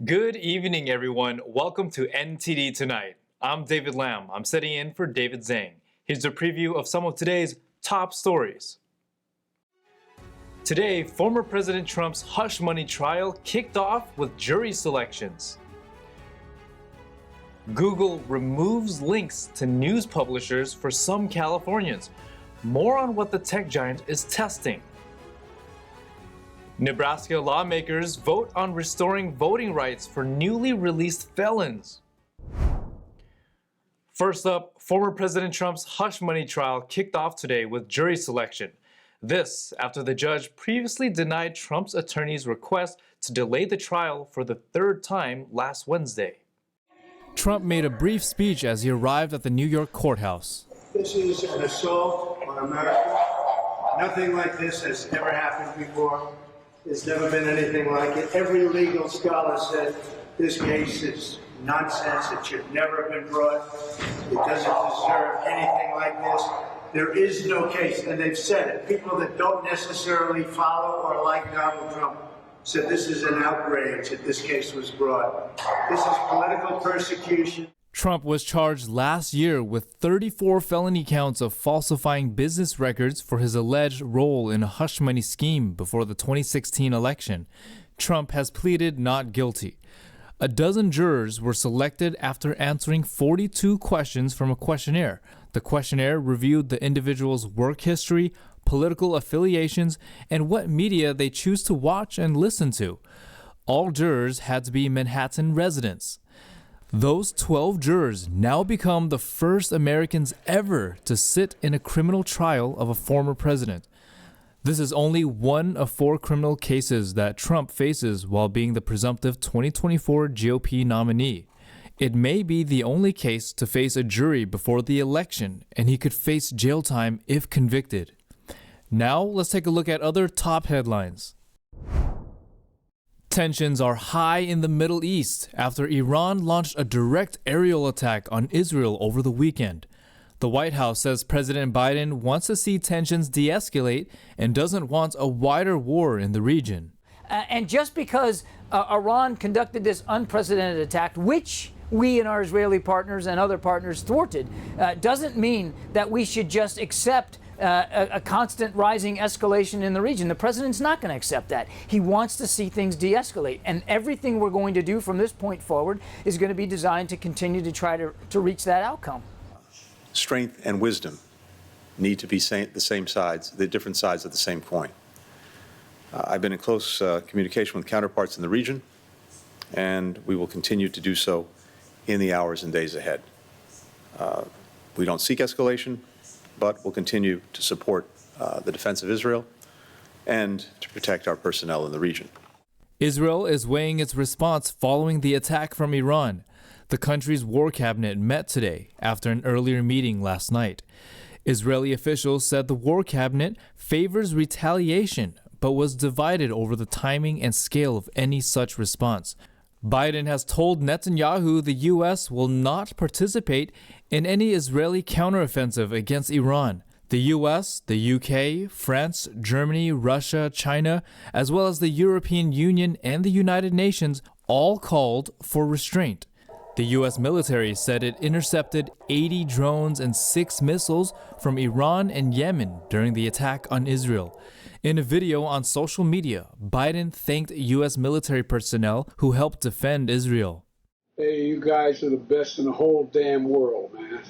Good evening, everyone. Welcome to NTD Tonight. I'm David Lamb. I'm sitting in for David Zhang. Here's a preview of some of today's top stories. Today, former President Trump's hush money trial kicked off with jury selections. Google removes links to news publishers for some Californians. More on what the tech giant is testing. Nebraska lawmakers vote on restoring voting rights for newly released felons. First up, former President Trump's hush money trial kicked off today with jury selection. This after the judge previously denied Trump's attorney's request to delay the trial for the third time last Wednesday. Trump made a brief speech as he arrived at the New York courthouse. This is an assault on America. Nothing like this has ever happened before. There's never been anything like it. Every legal scholar said this case is nonsense. It should never have been brought. It doesn't deserve anything like this. There is no case, and they've said it. People that don't necessarily follow or like Donald Trump said this is an outrage that this case was brought. This is political persecution. Trump was charged last year with 34 felony counts of falsifying business records for his alleged role in a hush money scheme before the 2016 election. Trump has pleaded not guilty. A dozen jurors were selected after answering 42 questions from a questionnaire. The questionnaire reviewed the individual's work history, political affiliations, and what media they choose to watch and listen to. All jurors had to be Manhattan residents. Those 12 jurors now become the first Americans ever to sit in a criminal trial of a former president. This is only one of 4 criminal cases that Trump faces while being the presumptive 2024 GOP nominee. It may be the only case to face a jury before the election, and he could face jail time if convicted. Now, let's take a look at other top headlines. Tensions are high in the Middle East after Iran launched a direct aerial attack on Israel over the weekend. The White House says President Biden wants to see tensions de-escalate and doesn't want a wider war in the region. And just because Iran conducted this unprecedented attack, which we and our Israeli partners and other partners thwarted, doesn't mean that we should just accept a constant rising escalation in the region. The president's not going to accept that. He wants to see things de-escalate. And everything we're going to do from this point forward is going to be designed to continue to try to reach that outcome. Strength and wisdom need to be the same sides, the different sides of the same coin. I've been in close communication with counterparts in the region, and we will continue to do so in the hours and days ahead. We don't seek escalation, but we'll continue to support the defense of Israel and to protect our personnel in the region. Israel is weighing its response following the attack from Iran. The country's war cabinet met today after an earlier meeting last night. Israeli officials said the war cabinet favors retaliation, but was divided over the timing and scale of any such response. Biden has told Netanyahu the U.S. will not participate in any Israeli counteroffensive against Iran. The U.S., the U.K., France, Germany, Russia, China, as well as the European Union and the United Nations all called for restraint. The U.S. military said it intercepted 80 drones and 6 missiles from Iran and Yemen during the attack on Israel. In a video on social media, Biden thanked U.S. military personnel who helped defend Israel. Hey, you guys are the best in the whole damn world, man.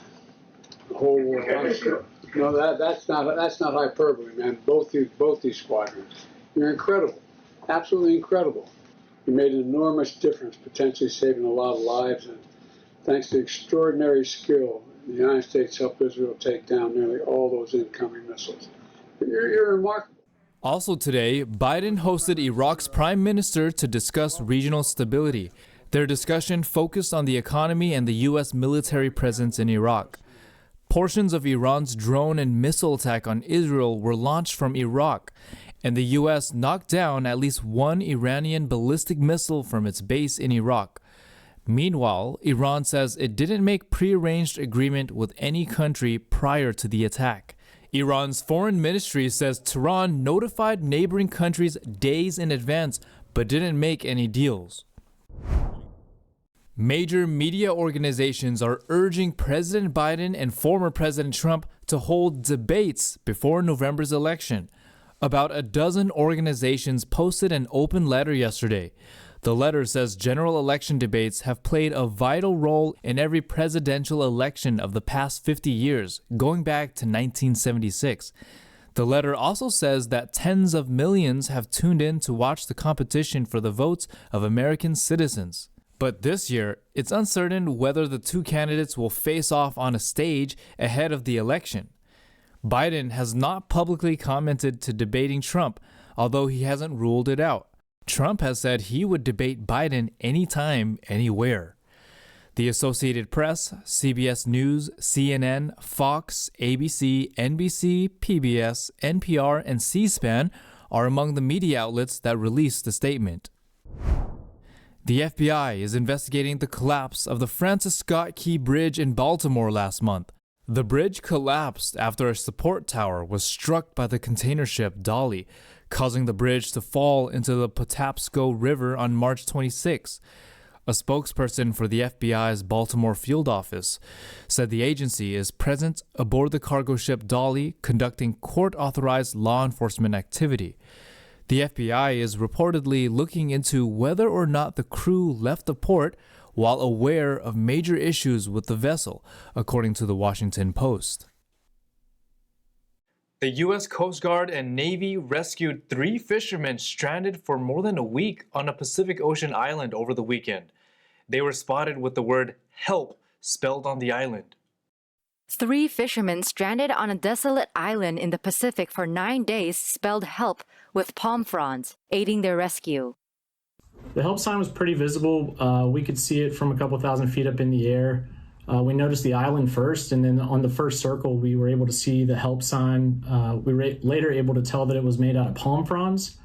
The whole world. No, that's not hyperbole, man. Both these squadrons. You're incredible. Absolutely incredible. You made an enormous difference, potentially saving a lot of lives, and thanks to extraordinary skill, the United States helped Israel take down nearly all those incoming missiles. You're remarkable. Also today, Biden hosted Iraq's prime minister to discuss regional stability. Their discussion focused on the economy and the U.S. military presence in Iraq. Portions of Iran's drone and missile attack on Israel were launched from Iraq, and the U.S. knocked down at least one Iranian ballistic missile from its base in Iraq. Meanwhile, Iran says it didn't make prearranged agreement with any country prior to the attack. Iran's foreign ministry says Tehran notified neighboring countries days in advance but didn't make any deals. Major media organizations are urging President Biden and former President Trump to hold debates before November's election. About a dozen organizations posted an open letter yesterday. The letter says general election debates have played a vital role in every presidential election of the past 50 years, going back to 1976. The letter also says that tens of millions have tuned in to watch the competition for the votes of American citizens. But this year, it's uncertain whether the two candidates will face off on a stage ahead of the election. Biden has not publicly commented to debating Trump, although he hasn't ruled it out. Trump has said he would debate Biden anytime, anywhere. The Associated Press, CBS News, CNN, Fox, ABC, NBC, PBS, NPR, and C-SPAN are among the media outlets that released the statement. The FBI is investigating the collapse of the Francis Scott Key Bridge in Baltimore last month. The bridge collapsed after a support tower was struck by the container ship Dolly, causing the bridge to fall into the Patapsco River on March 26. A spokesperson for the FBI's Baltimore field office said the agency is present aboard the cargo ship Dolly, conducting court-authorized law enforcement activity. The FBI is reportedly looking into whether or not the crew left the port while aware of major issues with the vessel, according to the Washington Post. The U.S. Coast Guard and Navy rescued 3 fishermen stranded for more than a week on a Pacific Ocean island over the weekend. They were spotted with the word "help" spelled on the island. 3 fishermen stranded on a desolate island in the Pacific for 9 days spelled help with palm fronds, aiding their rescue. The help sign was pretty visible. We could see it from a couple thousand feet up in the air. We noticed the island first, and then on the first circle, we were able to see the help sign. We were later able to tell that it was made out of palm fronds,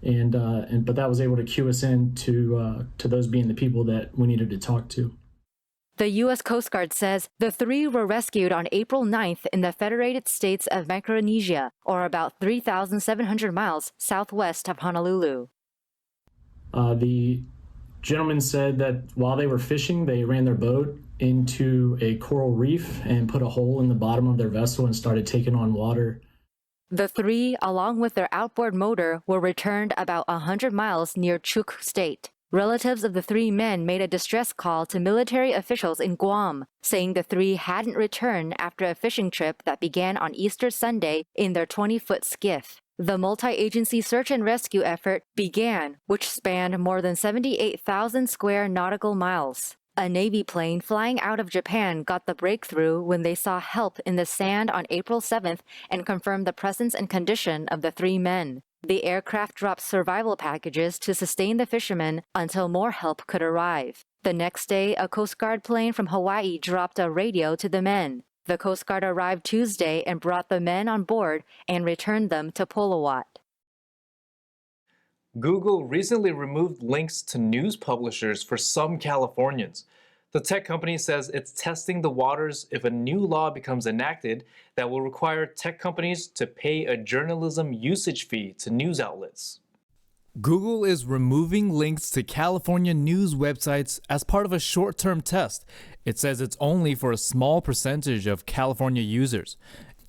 but that was able to cue us in to those being the people that we needed to talk to. The U.S. Coast Guard says the 3 were rescued on April 9th in the Federated States of Micronesia, or about 3,700 miles southwest of Honolulu. The gentleman said that while they were fishing, they ran their boat into a coral reef and put a hole in the bottom of their vessel and started taking on water. The 3, along with their outboard motor, were returned about 100 miles near Chuuk State. Relatives of the 3 men made a distress call to military officials in Guam, saying the 3 hadn't returned after a fishing trip that began on Easter Sunday in their 20-foot skiff. The multi-agency search and rescue effort began, which spanned more than 78,000 square nautical miles. A Navy plane flying out of Japan got the breakthrough when they saw help in the sand on April 7th and confirmed the presence and condition of the 3 men. The aircraft dropped survival packages to sustain the fishermen until more help could arrive. The next day, a Coast Guard plane from Hawaii dropped a radio to the men. The Coast Guard arrived Tuesday and brought the men on board and returned them to Pulawat. Google recently removed links to news publishers for some Californians. The tech company says it's testing the waters if a new law becomes enacted that will require tech companies to pay a journalism usage fee to news outlets. Google is removing links to California news websites as part of a short-term test. It says it's only for a small percentage of California users.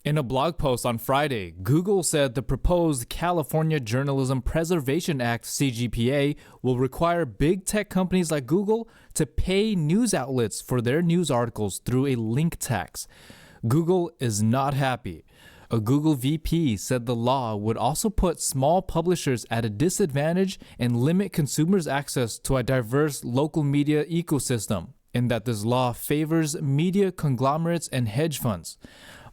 In a blog post on Friday, Google said the proposed California Journalism Preservation Act, CJPA, will require big tech companies like Google to pay news outlets for their news articles through a link tax. Google is not happy. A Google VP said the law would also put small publishers at a disadvantage and limit consumers' access to a diverse local media ecosystem, and that this law favors media conglomerates and hedge funds.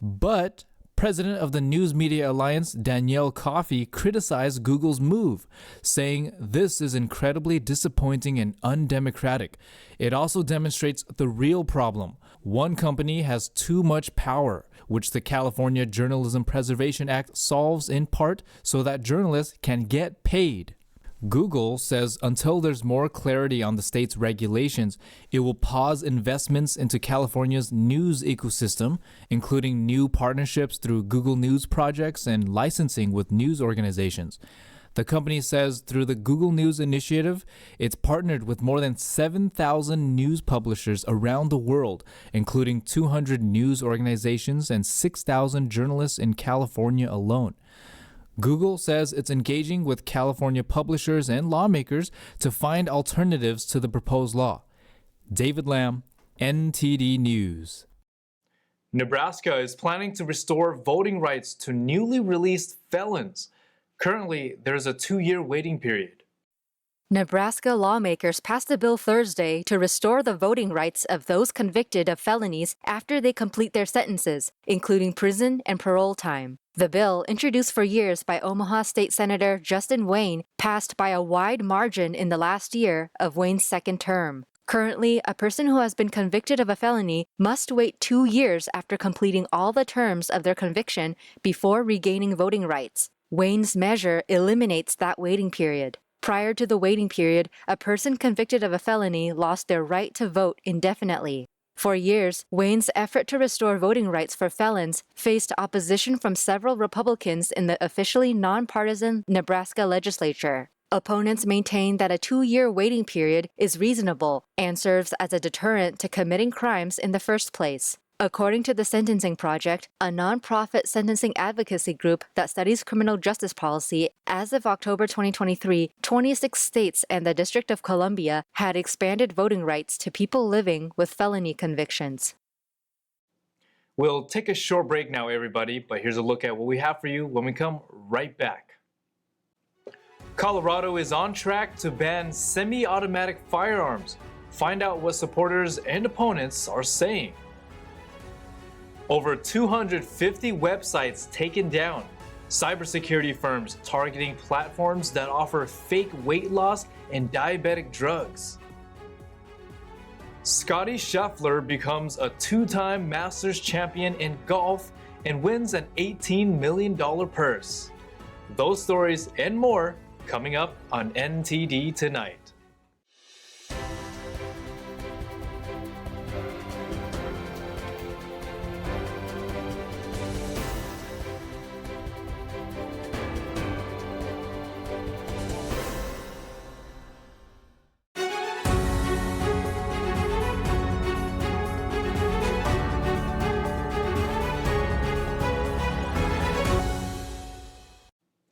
But president of the News Media Alliance, Danielle Coffey, criticized Google's move, saying this is incredibly disappointing and undemocratic. It also demonstrates the real problem. One company has too much power, which the California Journalism Preservation Act solves in part so that journalists can get paid. Google says until there's more clarity on the state's regulations, it will pause investments into California's news ecosystem, including new partnerships through Google News projects and licensing with news organizations. The company says through the Google News initiative, it's partnered with more than 7,000 news publishers around the world, including 200 news organizations and 6,000 journalists in California alone. Google says it's engaging with California publishers and lawmakers to find alternatives to the proposed law. David Lamb, NTD News. Nebraska is planning to restore voting rights to newly released felons. Currently, there's a 2-year waiting period. Nebraska lawmakers passed a bill Thursday to restore the voting rights of those convicted of felonies after they complete their sentences, including prison and parole time. The bill, introduced for years by Omaha State Senator Justin Wayne, passed by a wide margin in the last year of Wayne's second term. Currently, a person who has been convicted of a felony must wait 2 years after completing all the terms of their conviction before regaining voting rights. Wayne's measure eliminates that waiting period. Prior to the waiting period, a person convicted of a felony lost their right to vote indefinitely. For years, Wayne's effort to restore voting rights for felons faced opposition from several Republicans in the officially nonpartisan Nebraska legislature. Opponents maintain that a 2-year waiting period is reasonable and serves as a deterrent to committing crimes in the first place. According to the Sentencing Project, a nonprofit sentencing advocacy group that studies criminal justice policy, as of October 2023, 26 states and the District of Columbia had expanded voting rights to people living with felony convictions. We'll take a short break now, everybody, but here's a look at what we have for you when we come right back. Colorado is on track to ban semi-automatic firearms. Find out what supporters and opponents are saying. Over 250 websites taken down. Cybersecurity firms targeting platforms that offer fake weight loss and diabetic drugs. Scotty Scheffler becomes a 2-time Masters champion in golf and wins an $18 million purse. Those stories and more coming up on NTD Tonight.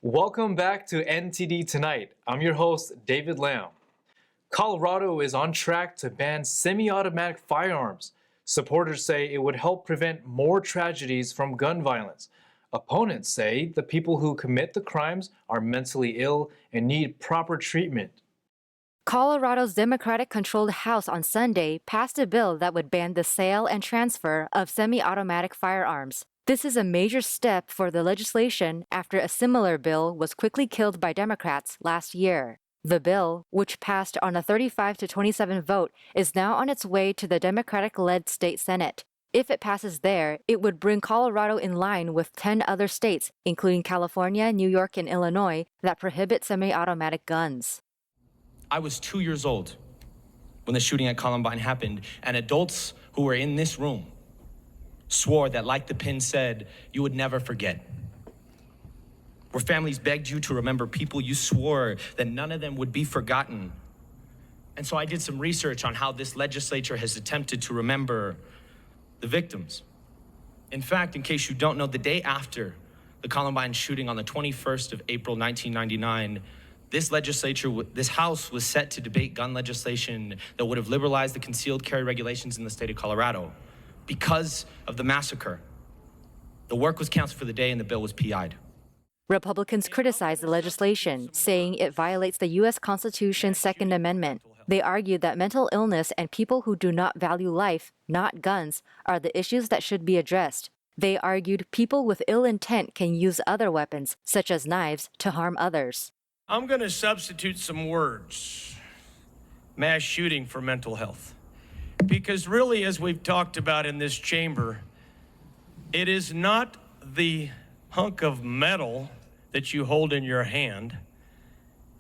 Welcome back to NTD Tonight. I'm your host, David Lamb. Colorado is on track to ban semi-automatic firearms. Supporters say it would help prevent more tragedies from gun violence. Opponents say the people who commit the crimes are mentally ill and need proper treatment. Colorado's Democratic-controlled House on Sunday passed a bill that would ban the sale and transfer of semi-automatic firearms. This is a major step for the legislation after a similar bill was quickly killed by Democrats last year. The bill, which passed on a 35-27 vote, is now on its way to the Democratic-led state Senate. If it passes there, it would bring Colorado in line with 10 other states, including California, New York, and Illinois, that prohibit semi-automatic guns. I was 2 years old when the shooting at Columbine happened, and adults who were in this room swore that, like the pin said, you would never forget. Where families begged you to remember people, you swore that none of them would be forgotten. And so I did some research on how this legislature has attempted to remember the victims. In fact, in case you don't know, the day after the Columbine shooting on the 21st of April, 1999, this House was set to debate gun legislation that would have liberalized the concealed carry regulations in the state of Colorado. Because of the massacre, the work was canceled for the day and the bill was PI'd. Republicans criticized the legislation, saying it violates the U.S. Constitution's Second Amendment. They argued that mental illness and people who do not value life, not guns, are the issues that should be addressed. They argued people with ill intent can use other weapons, such as knives, to harm others. I'm going to substitute some words. Mass shooting for mental health. Because really, as we've talked about in this chamber, it is not the hunk of metal that you hold in your hand.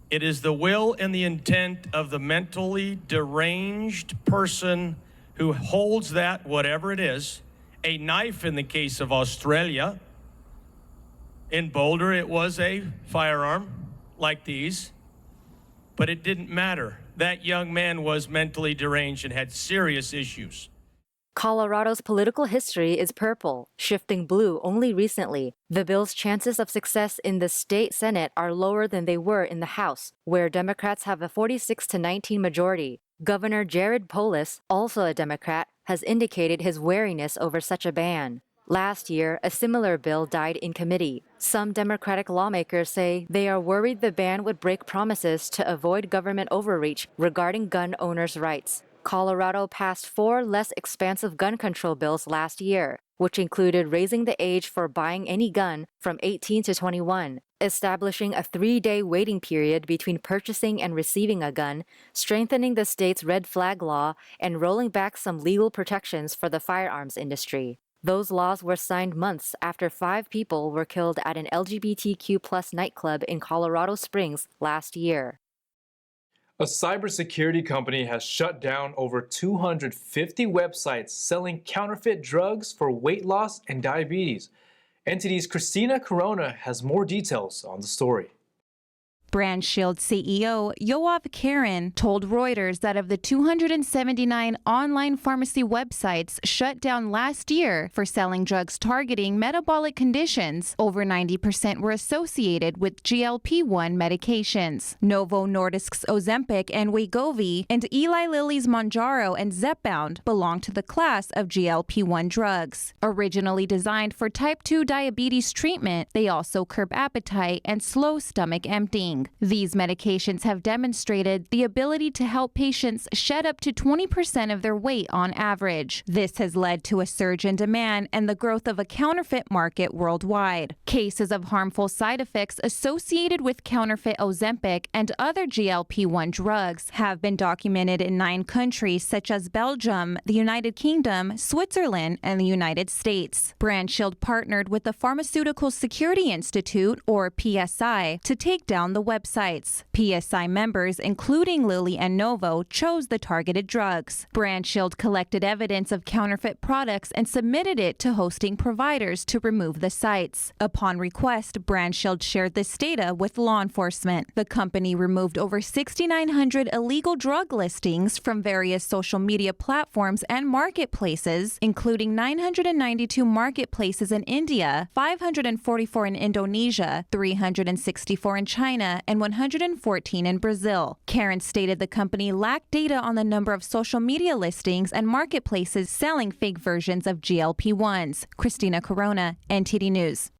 It is the will and the intent of the mentally deranged person who holds that, whatever it is, a knife in the case of Australia. In Boulder, it was a firearm. like these, but it didn't matter. That young man was mentally deranged and had serious issues. Colorado's political history is purple, shifting blue only recently. The bill's chances of success in the state Senate are lower than they were in the House, where Democrats have a 46-19 majority. Governor Jared Polis, also a Democrat, has indicated his wariness over such a ban. Last year, a similar bill died in committee. Some Democratic lawmakers say they are worried the ban would break promises to avoid government overreach regarding gun owners' rights. Colorado passed 4 less expansive gun control bills last year, which included raising the age for buying any gun from 18 to 21, establishing a 3-day waiting period between purchasing and receiving a gun, strengthening the state's red flag law, and rolling back some legal protections for the firearms industry. Those laws were signed months after 5 people were killed at an LGBTQ+ nightclub in Colorado Springs last year. A cybersecurity company has shut down over 250 websites selling counterfeit drugs for weight loss and diabetes. NTD's Christina Corona has more details on the story. BrandShield CEO Yoav Karen told Reuters that of the 279 online pharmacy websites shut down last year for selling drugs targeting metabolic conditions, over 90% were associated with GLP-1 medications. Novo Nordisk's Ozempic and Wegovy and Eli Lilly's Mounjaro and Zepbound belong to the class of GLP-1 drugs. Originally designed for type 2 diabetes treatment, they also curb appetite and slow stomach emptying. These medications have demonstrated the ability to help patients shed up to 20% of their weight on average. This has led to a surge in demand and the growth of a counterfeit market worldwide. Cases of harmful side effects associated with counterfeit Ozempic and other GLP-1 drugs have been documented in 9 countries such as Belgium, the United Kingdom, Switzerland, and the United States. BrandShield partnered with the Pharmaceutical Security Institute, or PSI, to take down the websites. PSI members, including Lilly and Novo, chose the targeted drugs. BrandShield collected evidence of counterfeit products and submitted it to hosting providers to remove the sites. Upon request, BrandShield shared this data with law enforcement. The company removed over 6,900 illegal drug listings from various social media platforms and marketplaces, including 992 marketplaces in India, 544 in Indonesia, 364 in China, and 114 in Brazil. Karen stated the company lacked data on the number of social media listings and marketplaces selling fake versions of GLP-1s. Christina Corona, NTD News.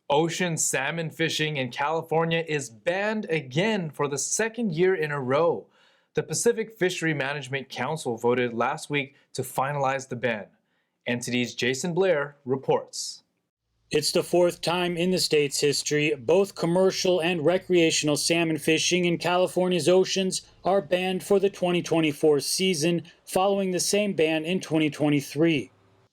Ocean salmon fishing in California is banned again for the 2nd year in a row. The Pacific Fishery Management Council voted last week to finalize the ban. NTD's Jason Blair reports. It's the 4th time in the state's history both commercial and recreational salmon fishing in California's oceans are banned for the 2024 season, following the same ban in 2023.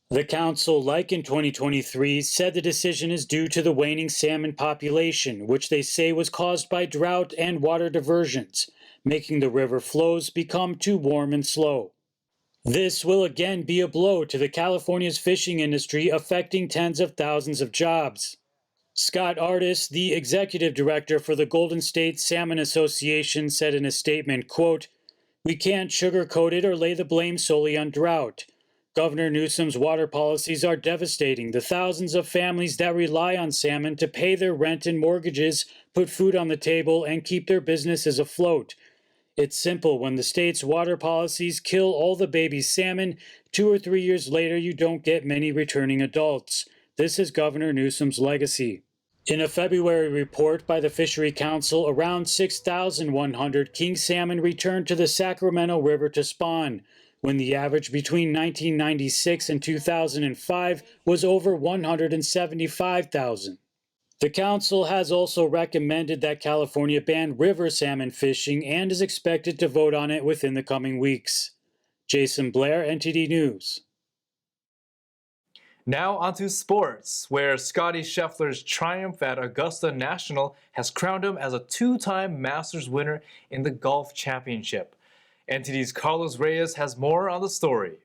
The council, like in 2023, said the decision is due to the waning salmon population, which they say was caused by drought and water diversions, making the river flows become too warm and slow. This will again be a blow to the California's fishing industry, affecting tens of thousands of jobs. Scott Artis, the executive director for the Golden State Salmon Association, said in a statement, quote, "We can't sugarcoat it or lay the blame solely on drought. Governor Newsom's water policies are devastating the thousands of families that rely on salmon to pay their rent and mortgages, put food on the table, and keep their businesses afloat. It's simple. When the state's water policies kill all the baby salmon, 2 or 3 years later you don't get many returning adults. This is Governor Newsom's legacy." In a February report by the Fishery Council, around 6,100 king salmon returned to the Sacramento River to spawn, when the average between 1996 and 2005 was over 175,000. The council has also recommended that California ban river salmon fishing and is expected to vote on it within the coming weeks. Jason Blair, NTD News. Now onto sports, where Scottie Scheffler's triumph at Augusta National has crowned him as a 2-time Masters winner in the Golf Championship. NTD's Carlos Reyes has more on the story.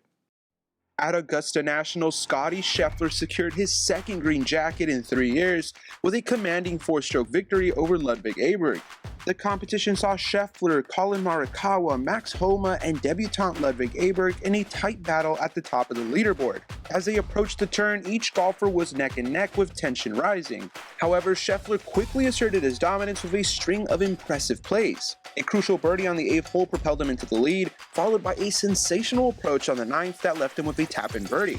At Augusta National, Scotty Scheffler secured his second green jacket in 3 years with a commanding 4-stroke victory over Ludwig Aberg. The competition saw Scheffler, Colin Morikawa, Max Homa, and debutant Ludwig Aberg in a tight battle at the top of the leaderboard. As they approached the turn, each golfer was neck and neck with tension rising. However, Scheffler quickly asserted his dominance with a string of impressive plays. A crucial birdie on the 8th hole propelled him into the lead, followed by a sensational approach on the 9th that left him with a tap-in birdie.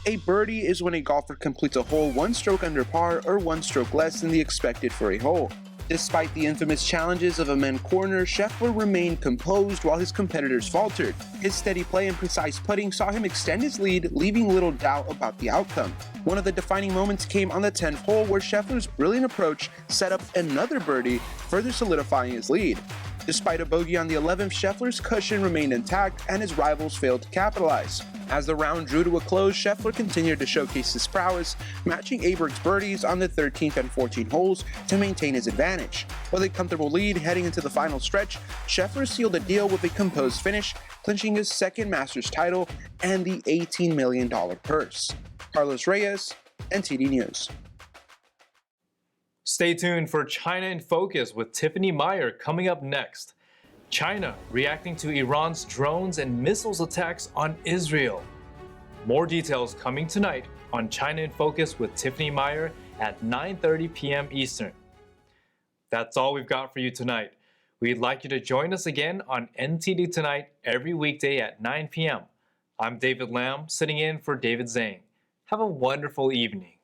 A birdie is when a golfer completes a hole 1 stroke under par or 1 stroke less than the expected for a hole. Despite the infamous challenges of a men corner, Scheffler remained composed while his competitors faltered. His steady play and precise putting saw him extend his lead, leaving little doubt about the outcome. One of the defining moments came on the 10th hole where Scheffler's brilliant approach set up another birdie, further solidifying his lead. Despite a bogey on the 11th, Scheffler's cushion remained intact and his rivals failed to capitalize. As the round drew to a close, Scheffler continued to showcase his prowess, matching Aberg's birdies on the 13th and 14th holes to maintain his advantage. With a comfortable lead heading into the final stretch, Scheffler sealed the deal with a composed finish, clinching his second Masters title and the $18 million purse. Carlos Reyes, NTD News. Stay tuned for China in Focus with Tiffany Meyer coming up next. China reacting to Iran's drones and missiles attacks on Israel. More details coming tonight on China in Focus with Tiffany Meyer at 9:30 p.m. Eastern. That's all we've got for you tonight. We'd like you to join us again on NTD Tonight every weekday at 9 p.m. I'm David Lamb, sitting in for David Zhang. Have a wonderful evening.